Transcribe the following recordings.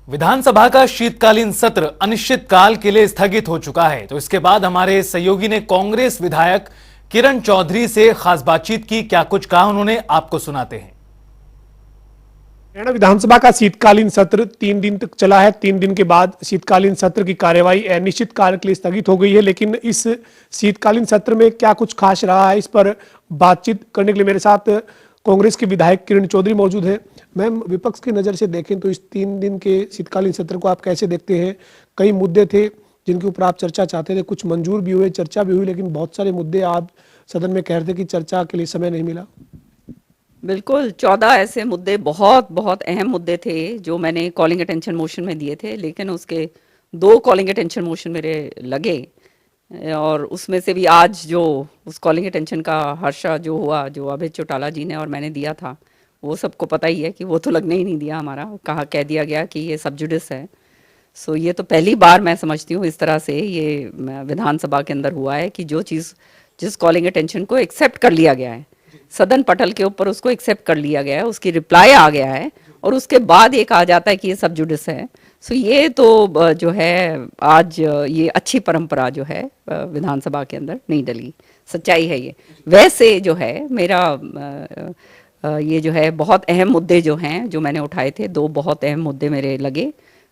विधानसभा का शीतकालीन सत्र अनिश्चितकाल के लिए स्थगित हो चुका है। तो इसके बाद हमारे सहयोगी ने कांग्रेस विधायक किरण चौधरी से खास बातचीत की। क्या कुछ कहा उन्होंने, आपको सुनाते हैं। हरियाणा विधानसभा का शीतकालीन सत्र 3 दिन तक चला है। 3 दिन के बाद शीतकालीन सत्र की कार्यवाही अनिश्चित काल के लिए स्थगित हो गई है। लेकिन इस शीतकालीन सत्र में क्या कुछ खास रहा है, इस पर बातचीत करने के लिए मेरे साथ कांग्रेस के विधायक किरण चौधरी मौजूद हैं। मैम, विपक्ष की नज़र से देखें तो इस 3 दिन के शीतकालीन सत्र को आप कैसे देखते हैं? कई मुद्दे थे जिनके ऊपर आप चर्चा चाहते थे, कुछ मंजूर भी हुए, चर्चा भी हुई, लेकिन बहुत सारे मुद्दे आप सदन में कह रहे थे कि चर्चा के लिए समय नहीं मिला। बिल्कुल 14 ऐसे मुद्दे, बहुत बहुत अहम मुद्दे थे जो मैंने कॉलिंग अटेंशन मोशन में दिए थे, लेकिन उसके 2 कॉलिंग अटेंशन मोशन मेरे लगे। और उसमें से भी आज जो उस कॉलिंग अटेंशन का हर्षा जो हुआ, जो अभय चौटाला जी ने और मैंने दिया था, वो सबको पता ही है कि वो तो लगने ही नहीं दिया हमारा। कह दिया गया कि ये सब जुडिस है। सो ये तो पहली बार मैं समझती हूँ इस तरह से ये विधानसभा के अंदर हुआ है कि जो चीज़, जिस कॉलिंग अटेंशन को एक्सेप्ट कर लिया गया है, सदन पटल के ऊपर उसको एक्सेप्ट कर लिया गया है, उसकी रिप्लाई आ गया है, और उसके बाद एक आ जाता है कि ये सब जुडिस है। सो ये तो जो है आज ये अच्छी परंपरा जो है विधानसभा के अंदर नहीं डली, सच्चाई है ये। वैसे जो है मेरा ये जो है बहुत अहम मुद्दे जो हैं जो मैंने उठाए थे, 2 बहुत अहम मुद्दे मेरे लगे।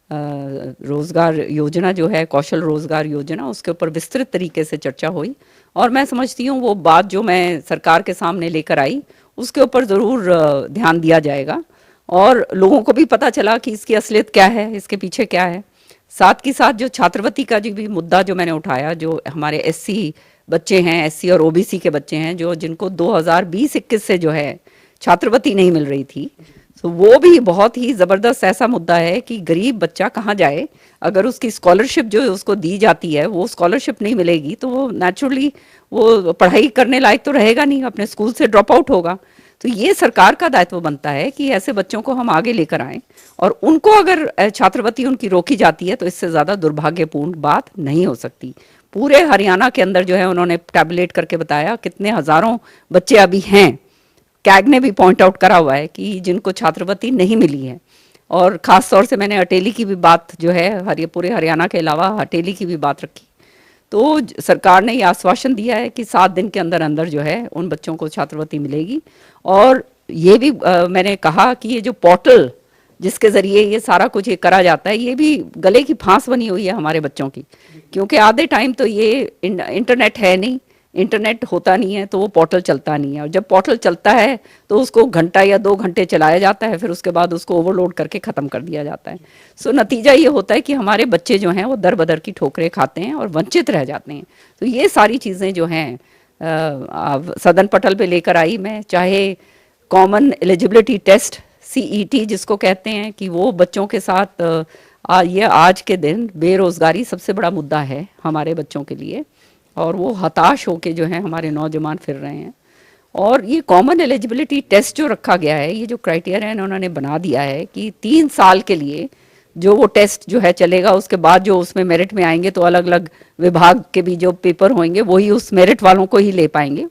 रोजगार योजना जो है, कौशल रोजगार योजना, उसके ऊपर विस्तृत तरीके से चर्चा हुई, और मैं समझती हूँ वो बात जो मैं सरकार के सामने लेकर आई उसके ऊपर ज़रूर ध्यान दिया जाएगा, और लोगों को भी पता चला कि इसकी असलियत क्या है, इसके पीछे क्या है। साथ ही साथ जो छात्रवृत्ति का जो भी मुद्दा जो मैंने उठाया, जो हमारे एससी बच्चे हैं, एससी और ओबीसी के बच्चे हैं, जो जिनको 2020-21 से जो है छात्रवृत्ति नहीं मिल रही थी, तो वो भी बहुत ही ज़बरदस्त ऐसा मुद्दा है कि गरीब बच्चा कहाँ जाए। अगर उसकी स्कॉलरशिप जो उसको दी जाती है वो स्कॉलरशिप नहीं मिलेगी तो वो नेचुरली वो पढ़ाई करने लायक तो रहेगा नहीं, अपने स्कूल से ड्रॉप आउट होगा। तो ये सरकार का दायित्व बनता है कि ऐसे बच्चों को हम आगे लेकर आएँ, और उनको अगर छात्रवृत्ति उनकी रोकी जाती है तो इससे ज़्यादा दुर्भाग्यपूर्ण बात नहीं हो सकती। पूरे हरियाणा के अंदर जो है उन्होंने टैबुलेट करके बताया कितने हज़ारों बच्चे अभी हैं, कैग ने भी पॉइंट आउट करा हुआ है कि जिनको छात्रवृत्ति नहीं मिली है। और ख़ास तौर से मैंने अटेली की भी बात जो है, पूरे हरियाणा के अलावा अटेली की भी बात रखी। तो सरकार ने ये आश्वासन दिया है कि 7 दिन के अंदर अंदर जो है उन बच्चों को छात्रवृत्ति मिलेगी। और ये भी मैंने कहा कि ये जो पोर्टल जिसके ज़रिए ये सारा कुछ ये करा जाता है, ये भी गले की फांस बनी हुई है हमारे बच्चों की, क्योंकि आधे टाइम तो ये इंटरनेट है नहीं, इंटरनेट होता नहीं है तो वो पोर्टल चलता नहीं है, और जब पोर्टल चलता है तो उसको घंटा या 2 घंटे चलाया जाता है, फिर उसके बाद उसको ओवरलोड करके ख़त्म कर दिया जाता है। सो नतीजा ये होता है कि हमारे बच्चे जो हैं वो दर बदर की ठोकरें खाते हैं और वंचित रह जाते हैं। तो ये सारी चीज़ें जो हैं सदन पटल पे लेकर आई मैं, चाहे कॉमन एलिजिबिलिटी टेस्ट CET जिसको कहते हैं, कि वो बच्चों के साथ ये आज के दिन बेरोज़गारी सबसे बड़ा मुद्दा है हमारे बच्चों के लिए, और वो हताश होके जो है हमारे नौजवान फिर रहे हैं। और ये कॉमन एलिजिबिलिटी टेस्ट जो रखा गया है, ये जो क्राइटेरिया उन्होंने बना दिया है कि 3 साल के लिए जो वो टेस्ट जो है चलेगा, उसके बाद जो उसमें मेरिट में आएंगे तो अलग अलग विभाग के भी जो पेपर होंगे वही उस मेरिट वालों को ही ले पाएंगे।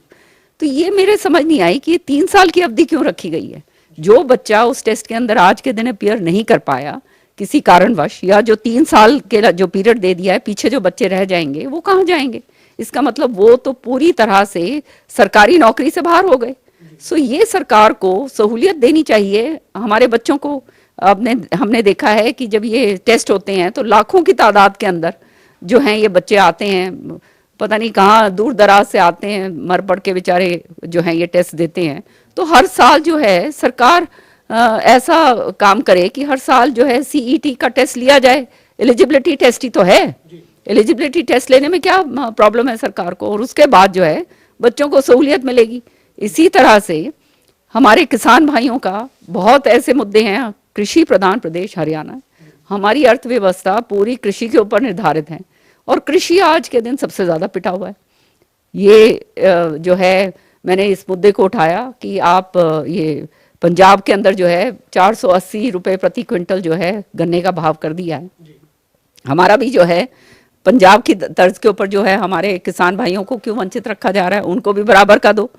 तो ये मेरे समझ नहीं आई कि ये 3 साल की अवधि क्यों रखी गई है। जो बच्चा उस टेस्ट के अंदर आज के दिन अपीयर नहीं कर पाया किसी कारणवश, या जो 3 साल के जो पीरियड दे दिया है, पीछे जो बच्चे रह जाएंगे वो कहाँ जाएंगे? इसका मतलब वो तो पूरी तरह से सरकारी नौकरी से बाहर हो गए। सो ये सरकार को सहूलियत देनी चाहिए हमारे बच्चों को। हमने देखा है कि जब ये टेस्ट होते हैं तो लाखों की तादाद के अंदर जो हैं ये बच्चे आते हैं, पता नहीं कहाँ दूर दराज से आते हैं, मर पड़ के बेचारे जो हैं ये टेस्ट देते हैं। तो हर साल जो है सरकार ऐसा काम करे कि हर साल जो है CET का टेस्ट लिया जाए। एलिजिबिलिटी टेस्ट ही तो है, एलिजिबिलिटी टेस्ट लेने में क्या प्रॉब्लम है सरकार को, और उसके बाद जो है बच्चों को सहूलियत मिलेगी। इसी तरह से हमारे किसान भाइयों का बहुत ऐसे मुद्दे हैं। कृषि प्रधान प्रदेश हरियाणा, हमारी अर्थव्यवस्था पूरी कृषि के ऊपर निर्धारित है, और कृषि आज के दिन सबसे ज़्यादा पिटा हुआ है। ये जो है मैंने इस मुद्दे को उठाया कि आप ये पंजाब के अंदर जो है 480 रुपये प्रति क्विंटल जो है गन्ने का भाव कर दिया है। हमारा भी जो है पंजाब की तर्ज के ऊपर जो है हमारे किसान भाइयों को क्यों वंचित रखा जा रहा है? उनको भी बराबर का दो,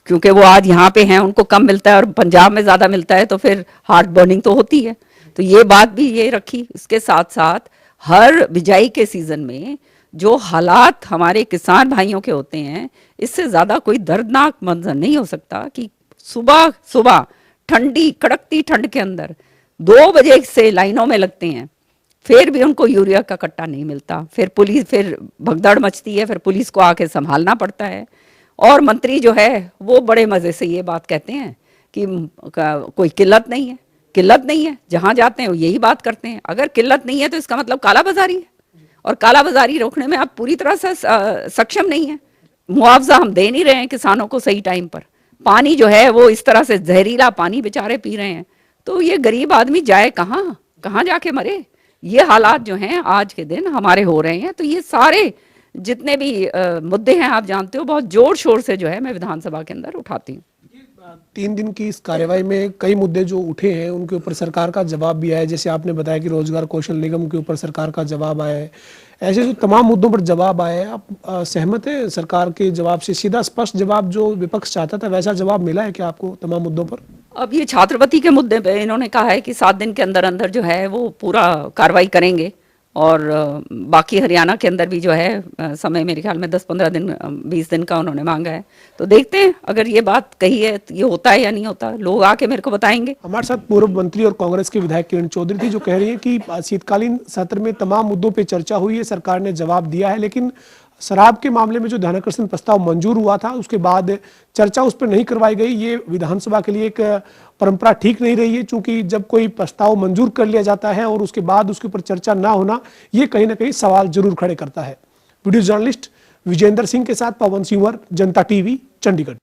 क्योंकि वो आज यहाँ पे हैं, उनको कम मिलता है और पंजाब में ज़्यादा मिलता है, तो फिर हार्ट बर्निंग तो होती है। तो तो ये बात भी ये रखी। इसके साथ साथ हर बिजाई के सीजन में जो हालात हमारे किसान भाइयों के होते हैं, इससे ज्यादा कोई दर्दनाक मंजर नहीं हो सकता कि सुबह सुबह ठंडी कड़कती ठंड के अंदर 2 बजे से लाइनों में लगते हैं, फिर भी उनको यूरिया का कट्टा नहीं मिलता। फिर भगदड़ मचती है, फिर पुलिस को आके संभालना पड़ता है। और मंत्री जो है वो बड़े मजे से ये बात कहते हैं कि कोई किल्लत नहीं है, किल्लत नहीं है। जहां जाते हैं वो यही बात करते हैं। अगर किल्लत नहीं है तो इसका मतलब कालाबाजारी है, और कालाबाजारी रोकने में आप पूरी तरह से सक्षम नहीं है। मुआवजा हम दे नहीं रहे हैं किसानों को सही टाइम पर। पानी जो है वो इस तरह से जहरीला पानी बेचारे पी रहे हैं, तो ये गरीब आदमी जाए कहाँ, कहाँ जाके मरे। ये हालात जो हैं आज के दिन हमारे हो रहे हैं। तो ये सारे जितने भी मुद्दे हैं आप जानते हो, बहुत जोर शोर से जो है मैं विधानसभा के अंदर उठाती हूँ। 3 दिन की इस कार्यवाही में कई मुद्दे जो उठे हैं उनके ऊपर सरकार का जवाब भी आया है। जैसे आपने बताया कि रोजगार कौशल निगम के ऊपर सरकार का जवाब आया है। ऐसे जो तमाम मुद्दों पर जवाब आए हैं, आप सहमत हैं सरकार के जवाब से? सीधा स्पष्ट जवाब जो विपक्ष चाहता था वैसा जवाब मिला है क्या आपको तमाम मुद्दों पर? अब ये छात्रवृत्ति के मुद्दे पे इन्होंने कहा है कि 7 दिन के अंदर अंदर जो है वो पूरा कार्रवाई करेंगे, और बाकी हरियाणा के अंदर भी जो है समय मेरे ख्याल में 10-15 दिन 20 दिन का उन्होंने मांगा है। तो देखते हैं अगर ये बात कही है तो ये होता है या नहीं होता, लोग आके मेरे को बताएंगे। हमारे साथ पूर्व मंत्री और कांग्रेस के विधायक किरण चौधरी थी, जो कह रही है कि शीतकालीन सत्र में तमाम मुद्दों पर चर्चा हुई है, सरकार ने जवाब दिया है, लेकिन शराब के मामले में जो ध्यानाकर्षण प्रस्ताव मंजूर हुआ था उसके बाद चर्चा उस पर नहीं करवाई गई। ये विधानसभा के लिए एक परंपरा ठीक नहीं रही है, क्योंकि जब कोई प्रस्ताव मंजूर कर लिया जाता है और उसके बाद उसके ऊपर चर्चा ना होना, ये कहीं ना कहीं सवाल जरूर खड़े करता है। वीडियो जर्नलिस्ट विजेंद्र सिंह के साथ पवन सिंह, जनता टीवी, चंडीगढ़।